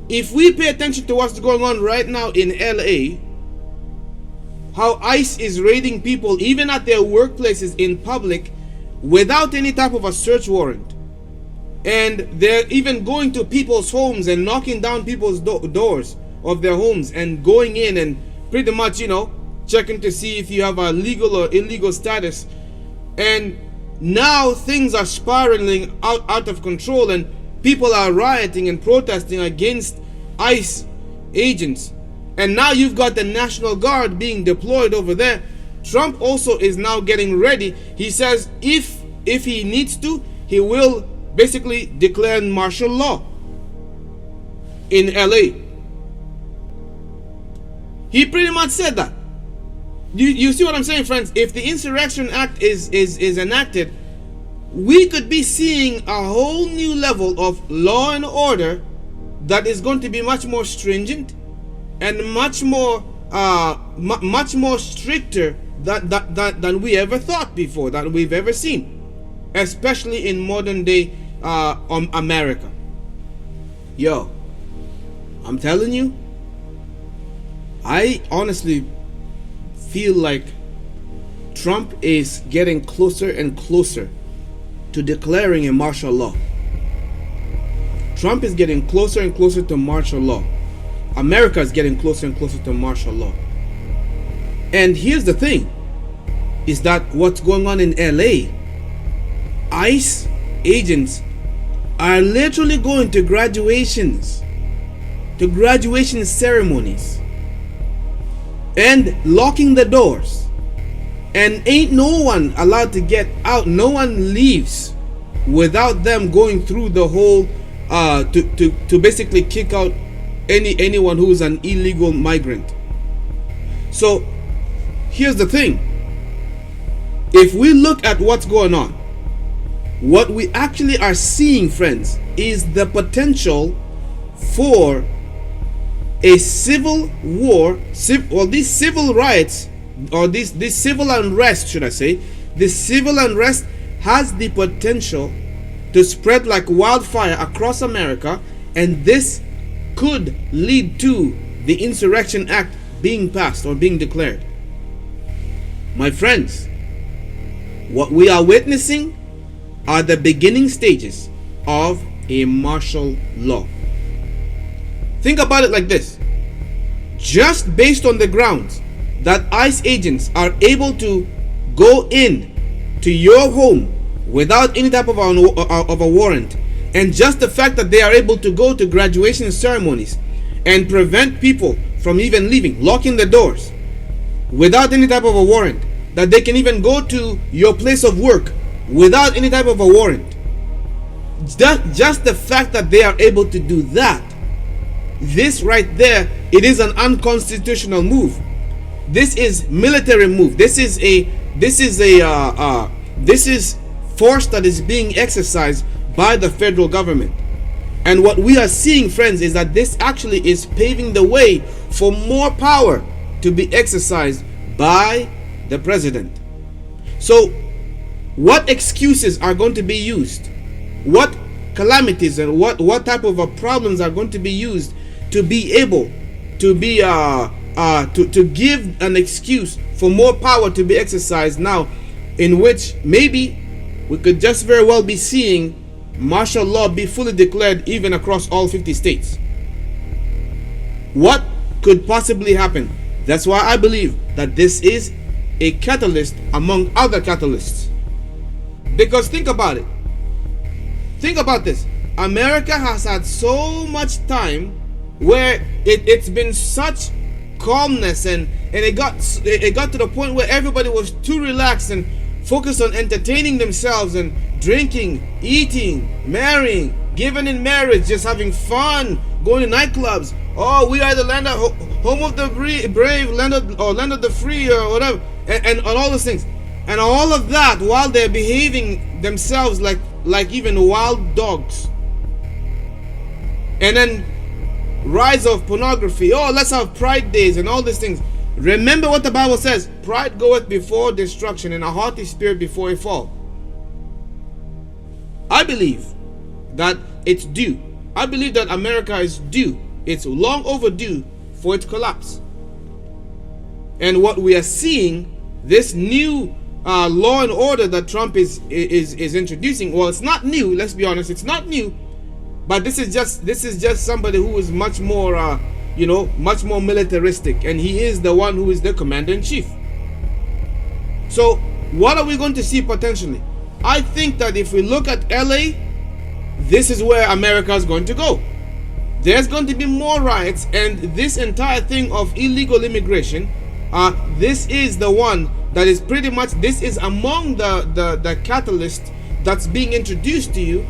if we pay attention to what's going on right now in LA, how ICE is raiding people even at their workplaces in public without any type of a search warrant. And they're even going to people's homes and knocking down people's doors of their homes and going in and pretty much, checking to see if you have a legal or illegal status. And now things are spiraling out of control, and people are rioting and protesting against ICE agents. And now you've got the National Guard being deployed over there. Trump also is now getting ready. He says if he needs to, he will basically declare martial law in LA. He pretty much said that. You see what I'm saying, friends? If the Insurrection Act is enacted, we could be seeing a whole new level of law and order that is going to be much more stringent and much more stricter than we ever thought before, that we've ever seen, especially in modern day America. Yo, I'm telling you, I honestly feel like Trump is getting closer and closer to declaring a martial law. Trump is getting closer and closer to martial law. America is getting closer and closer to martial law. And here's the thing, is that what's going on in LA, ICE agents are literally going to graduation ceremonies and locking the doors, and ain't no one allowed to get out. No one leaves without them going through the whole to basically kick out anyone who's an illegal migrant. So here's the thing, if we look at what's going on, what we actually are seeing, friends, is the potential for a civil war, these civil riots, or this civil unrest, should I say, this civil unrest has the potential to spread like wildfire across America, and this could lead to the Insurrection Act being passed or being declared. My friends, what we are witnessing are the beginning stages of a martial law. Think about it like this. Just based on the grounds that ICE agents are able to go in to your home without any type of a warrant, and just the fact that they are able to go to graduation ceremonies and prevent people from even leaving, locking the doors without any type of a warrant, that they can even go to your place of work without any type of a warrant, just the fact that they are able to do that, this right there, it is an unconstitutional move. This is military move. This is force that is being exercised by the federal government. And what we are seeing, friends, is that this actually is paving the way for more power to be exercised by the president. So what excuses are going to be used? What calamities and what type of problems are going to be used to be able to be to give an excuse for more power to be exercised now, in which maybe we could just very well be seeing martial law be fully declared even across all 50 states. What could possibly happen? That's why I believe that this is a catalyst among other catalysts. Because think about it. Think about this. America has had so much time where it's been such calmness, and it got to the point where everybody was too relaxed and focused on entertaining themselves and drinking, eating, marrying, giving in marriage, just having fun, going to nightclubs. Oh, we are the land of home of the brave, land of the free, or whatever, and all those things, and all of that while they're behaving themselves like even wild dogs. And then rise of pornography. Oh, let's have pride days and all these things. Remember what the Bible says: pride goeth before destruction, and a haughty spirit before a fall. I believe that it's due. I believe that America is due It's long overdue for its collapse. And what we are seeing, this new law and order that Trump is introducing, well, it's not new. Let's be honest, it's not new. But this is just somebody who is much more, much more militaristic, and he is the one who is the commander in chief. So, what are we going to see potentially? I think that if we look at LA, this is where America is going to go. There's going to be more riots, and this entire thing of illegal immigration, this is the one that is pretty much, this is among the catalyst that's being introduced to you,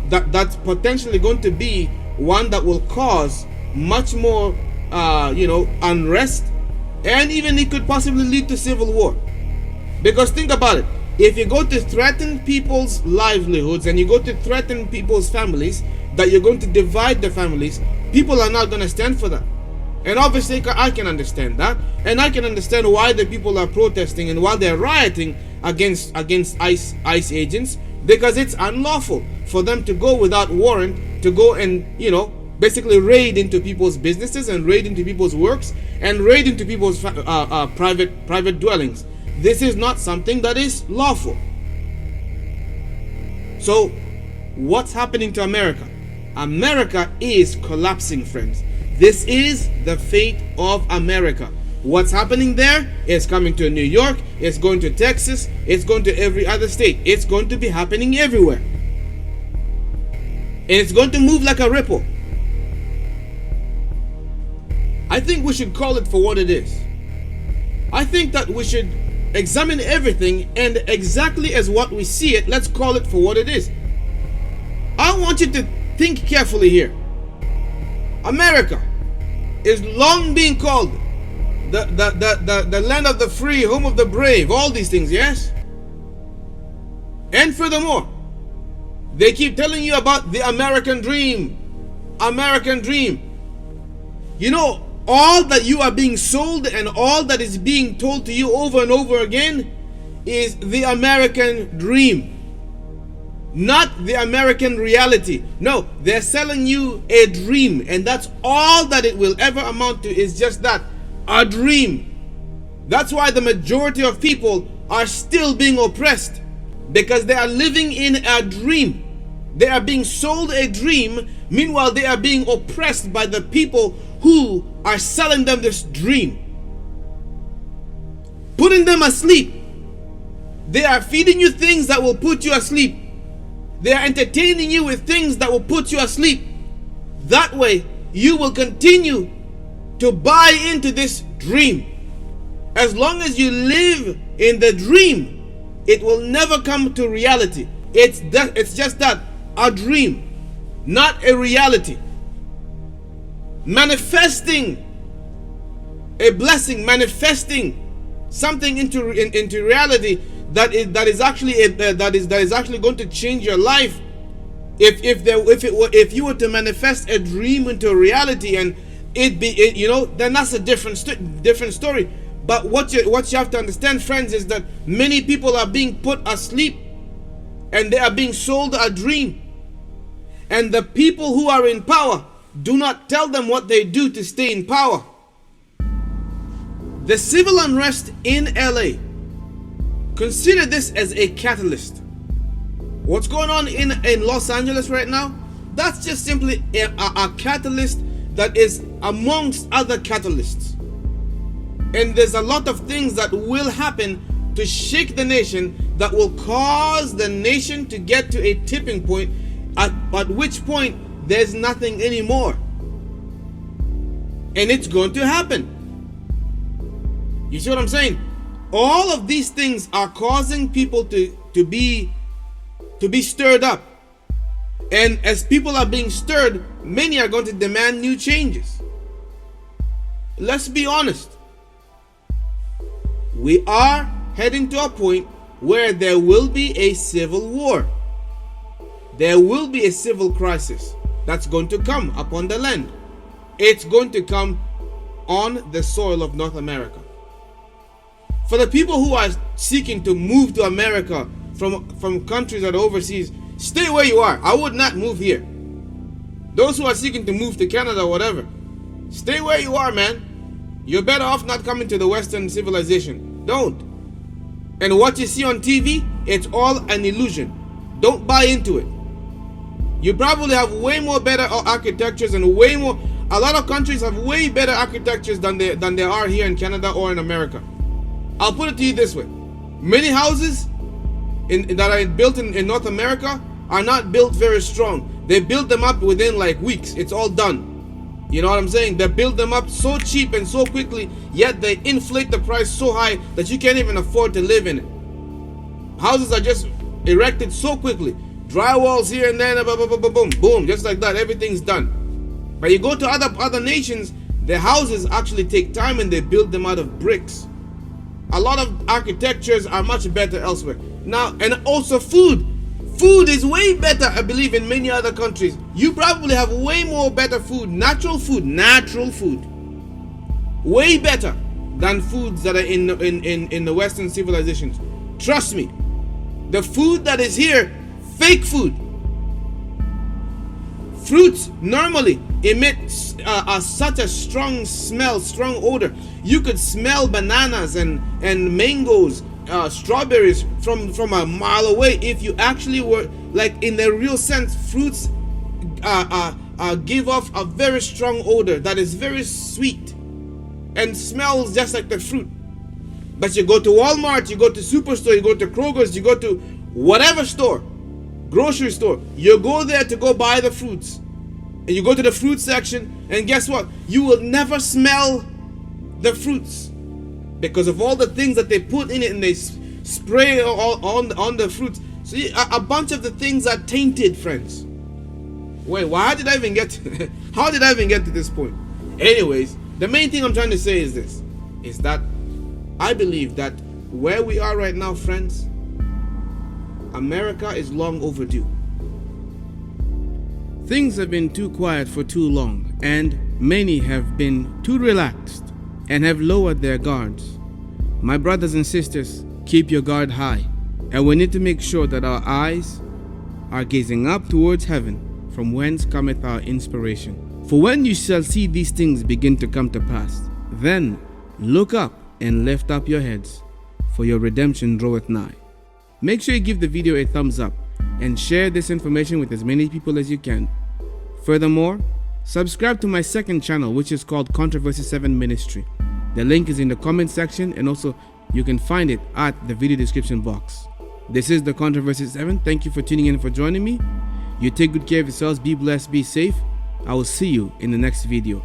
that's potentially going to be one that will cause much more, unrest, and even it could possibly lead to civil war. Because think about it, if you go to threaten people's livelihoods and you go to threaten people's families, that you're going to divide the families, people are not going to stand for that. And obviously I can understand that, and I can understand why the people are protesting and why they're rioting against ICE agents, because it's unlawful for them to go without warrant, to go and basically raid into people's businesses and raid into people's works and raid into people's private dwellings. This is not something that is lawful. So what's happening to America? America is collapsing, friends. This is the fate of America. What's happening there is coming to New York, it's going to Texas, it's going to every other state. It's going to be happening everywhere. And it's going to move like a ripple. I think we should call it for what it is. I think that we should examine everything, and exactly as what we see it, let's call it for what it is. I want you to think carefully here. America is long being called the land of the free, home of the brave, all these things, yes? And furthermore, they keep telling you about the American dream. American dream. All that you are being sold and all that is being told to you over and over again is the American dream, not the American reality. No, they're selling you a dream, and that's all that it will ever amount to, is just that, a dream. That's why the majority of people are still being oppressed, because they are living in a dream. They are being sold a dream, meanwhile they are being oppressed by the people who are selling them this dream, putting them asleep. They are feeding you things that will put you asleep. They are entertaining you with things that will put you asleep. That way you will continue to buy into this dream. As long as you live in the dream, it will never come to reality. It's just that, a dream, not a reality. Manifesting a blessing, manifesting something into reality that is actually going to change your life. If you were to manifest a dream into reality, and then that's a different story. But what you have to understand, friends, is that many people are being put asleep and they are being sold a dream. And the people who are in power do not tell them what they do to stay in power. The civil unrest in LA, consider this as a catalyst. What's going on in Los Angeles right now, that's just simply a catalyst that is amongst other catalysts. And there's a lot of things that will happen to shake the nation, that will cause the nation to get to a tipping point, at which point there's nothing anymore. And it's going to happen. You see what I'm saying? All of these things are causing people to be stirred up. And as people are being stirred, many are going to demand new changes. Let's be honest. We are heading to a point where there will be a civil war. There will be a civil crisis that's going to come upon the land. It's going to come on the soil of North America. For the people who are seeking to move to America from countries that are overseas, stay where you are. I would not move here. Those who are seeking to move to Canada or whatever, stay where you are, man. You're better off not coming to the Western civilization. Don't. And what you see on TV, it's all an illusion. Don't buy into it. You probably have way more better architectures and way more. A lot of countries have way better architectures than they are here in Canada or in America. I'll put it to you this way: many houses that are built in North America are not built very strong. They build them up within like weeks. It's all done. You know what I'm saying? They build them up so cheap and so quickly, yet they inflate the price so high that you can't even afford to live in it. Houses are just erected so quickly. Drywalls here and there, boom, boom, boom, boom, boom, just like that. Everything's done. But you go to other nations, their houses actually take time and they build them out of bricks. A lot of architectures are much better elsewhere. Now, and also food. Food is way better, I believe, in many other countries. You probably have way more better food, natural food, way better than foods that are in the Western civilizations. Trust me, the food that is here, fake food. Fruits normally emit such a strong smell, strong odor. You could smell bananas and mangoes, strawberries from a mile away. If you actually were, like, in the real sense, fruits give off a very strong odor that is very sweet and smells just like the fruit. But you go to Walmart, you go to Superstore, you go to Kroger's, you go to whatever store, grocery store, you go there to go buy the fruits, and you go to the fruit section, and guess what? You will never smell the fruits because of all the things that they put in it and they spray on the fruits. So a bunch of the things are tainted, friends. Wait, how did I even get to this point? Anyways, the main thing I'm trying to say is this, is that I believe that where we are right now, friends, America is long overdue. Things have been too quiet for too long, and many have been too relaxed and have lowered their guards. My brothers and sisters, keep your guard high, and we need to make sure that our eyes are gazing up towards heaven, from whence cometh our inspiration. For when you shall see these things begin to come to pass, then look up and lift up your heads, for your redemption draweth nigh. Make sure you give the video a thumbs up and share this information with as many people as you can. Furthermore, subscribe to my second channel, which is called Controversy 7 Ministry. The link is in the comment section, and also you can find it at the video description box. This is the Controversy 7. Thank you for tuning in and for joining me. You take good care of yourselves. Be blessed. Be safe. I will see you in the next video.